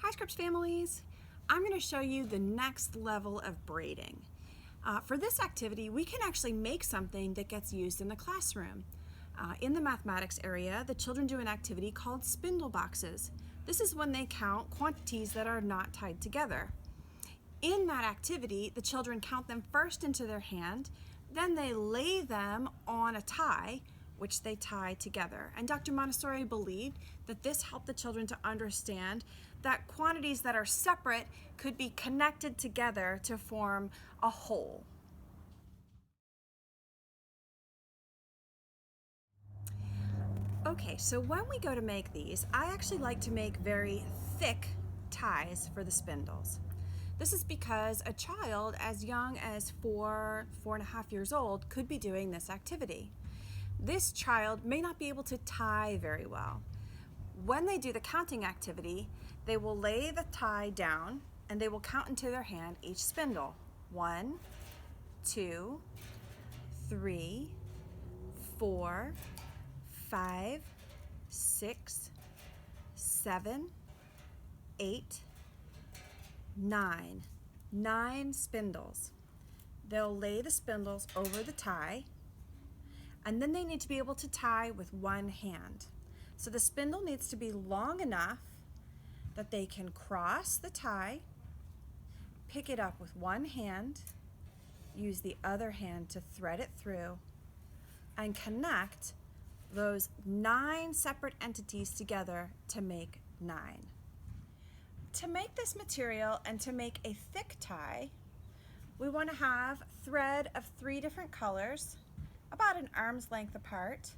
Hi Scripps families! I'm going to show you the next level of braiding. For this activity, we can actually make something that gets used in the classroom. In the mathematics area, the children do an activity called spindle boxes. This is when they count quantities that are not tied together. In that activity, the children count them first into their hand, then they lay them on a tie, which they tie together. And Dr. Montessori believed that this helped the children to understand that quantities that are separate could be connected together to form a whole. Okay, so when we go to make these, I actually like to make very thick ties for the spindles. This is because a child as young as 4.5 years old could be doing this activity. This child may not be able to tie very well. When they do the counting activity, they will lay the tie down and they will count into their hand each spindle. 1, 2, 3, 4, 5, 6, 7, 8, 9. 9 spindles. They'll lay the spindles over the tie, and then they need to be able to tie with one hand. So the spindle needs to be long enough that they can cross the tie, pick it up with one hand, use the other hand to thread it through, and connect those 9 separate entities together to make 9. To make this material and to make a thick tie, we want to have thread of 3 different colors, about an arm's length apart.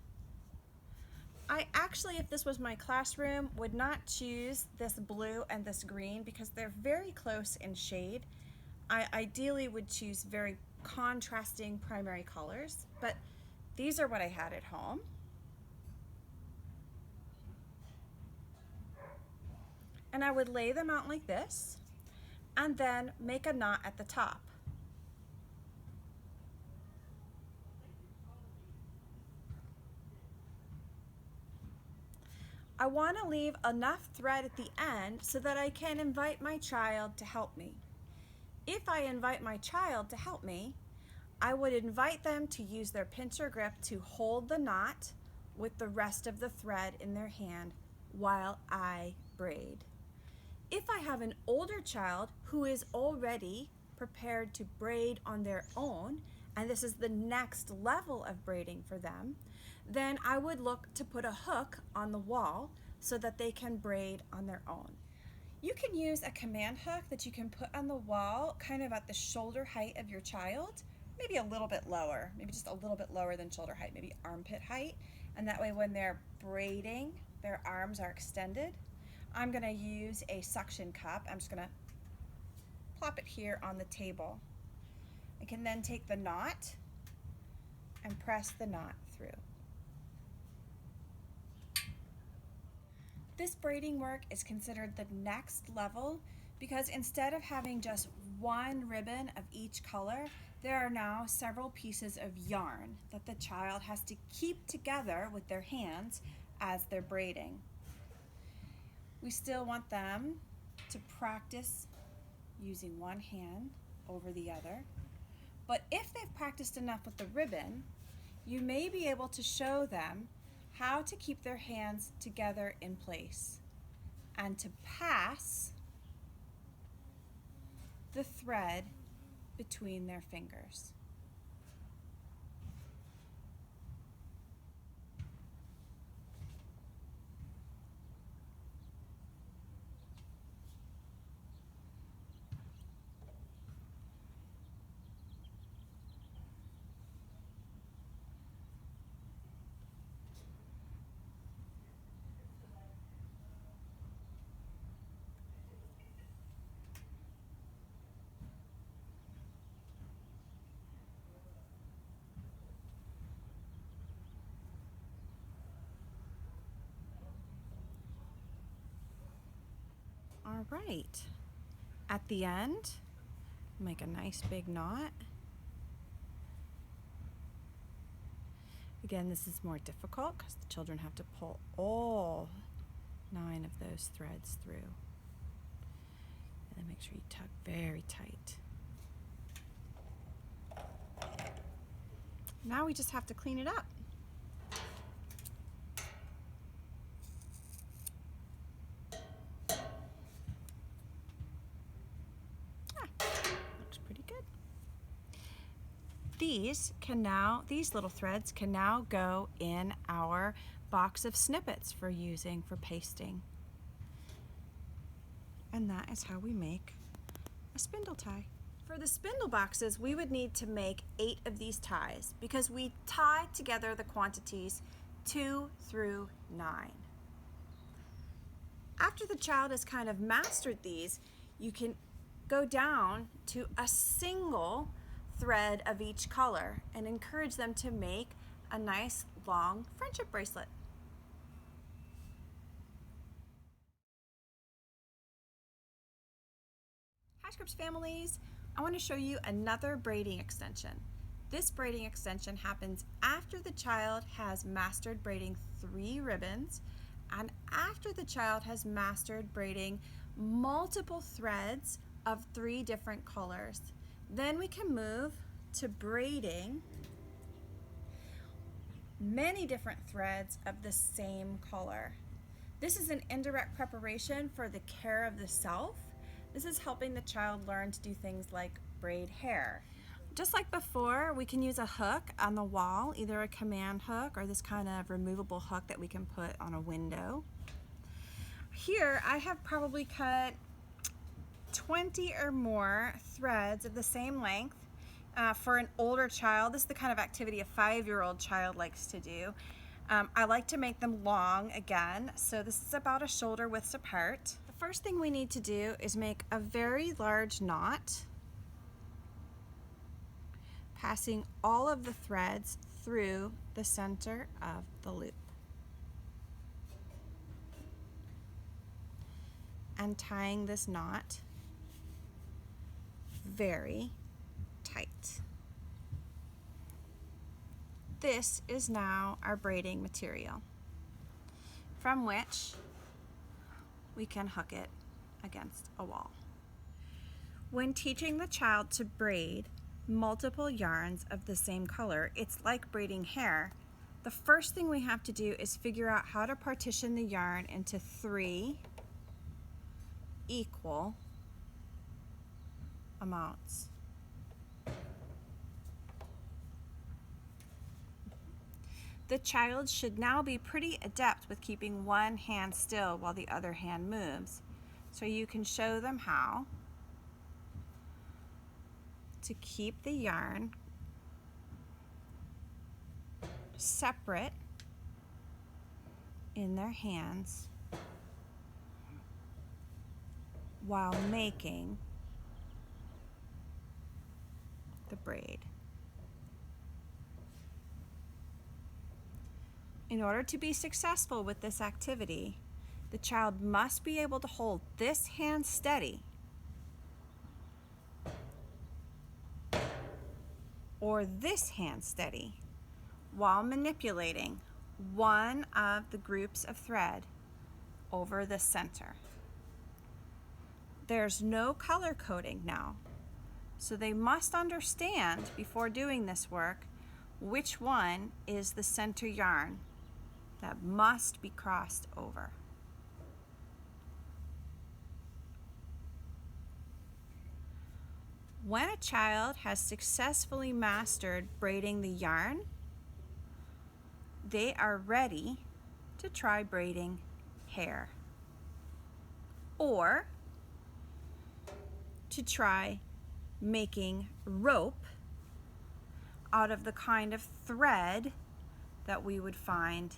I actually, if this was my classroom, would not choose this blue and this green because they're very close in shade. I ideally would choose very contrasting primary colors, but these are what I had at home. And I would lay them out like this and then make a knot at the top. I want to leave enough thread at the end so that I can invite my child to help me. If I invite my child to help me, I would invite them to use their pincher grip to hold the knot with the rest of the thread in their hand while I braid. If I have an older child who is already prepared to braid on their own, and this is the next level of braiding for them, then I would look to put a hook on the wall so that they can braid on their own. You can use a command hook that you can put on the wall kind of at the shoulder height of your child, maybe a little bit lower, maybe just a little bit lower than shoulder height, maybe armpit height, and that way when they're braiding, their arms are extended. I'm going to use a suction cup. I'm just going to plop it here on the table. I can then take the knot and press the knot through. This braiding work is considered the next level because instead of having just one ribbon of each color, there are now several pieces of yarn that the child has to keep together with their hands as they're braiding. We still want them to practice using one hand over the other, but if they've practiced enough with the ribbon, you may be able to show them how to keep their hands together in place and to pass the thread between their fingers. All right, at the end, make a nice big knot. Again, this is more difficult because the children have to pull all 9 of those threads through. And then make sure you tug very tight. Now we just have to clean it up. Looks pretty good. These little threads can now go in our box of snippets for using for pasting. And that is how we make a spindle tie. For the spindle boxes, we would need to make 8 of these ties because we tie together the quantities 2 through 9. After the child has kind of mastered these, you can go down to a single thread of each color and encourage them to make a nice long friendship bracelet. Hi Scripps families, I want to show you another braiding extension. This braiding extension happens after the child has mastered braiding 3 ribbons and after the child has mastered braiding multiple threads of 3 different colors. Then we can move to braiding many different threads of the same color. This is an indirect preparation for the care of the self. This is helping the child learn to do things like braid hair. Just like before, we can use a hook on the wall, either a command hook or this kind of removable hook that we can put on a window. Here I have probably cut 20 or more threads of the same length for an older child. This is the kind of activity a 5-year-old child likes to do. I like to make them long again, so this is about a shoulder width apart. The first thing we need to do is make a very large knot, passing all of the threads through the center of the loop. And tying this knot very tight. This is now our braiding material from which we can hook it against a wall. When teaching the child to braid multiple yarns of the same color, it's like braiding hair. The first thing we have to do is figure out how to partition the yarn into 3 equal amounts. The child should now be pretty adept with keeping one hand still while the other hand moves. So you can show them how to keep the yarn separate in their hands while making the braid. In order to be successful with this activity, the child must be able to hold this hand steady or this hand steady while manipulating one of the groups of thread over the center. There's no color coding now, so they must understand before doing this work which one is the center yarn that must be crossed over. When a child has successfully mastered braiding the yarn, they are ready to try braiding hair or to try making rope out of the kind of thread that we would find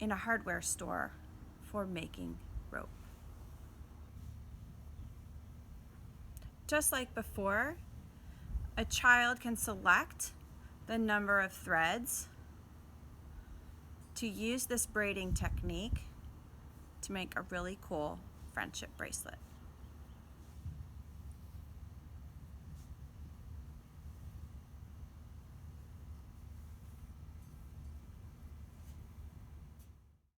in a hardware store for making rope. Just like before, a child can select the number of threads to use this braiding technique to make a really cool friendship bracelet.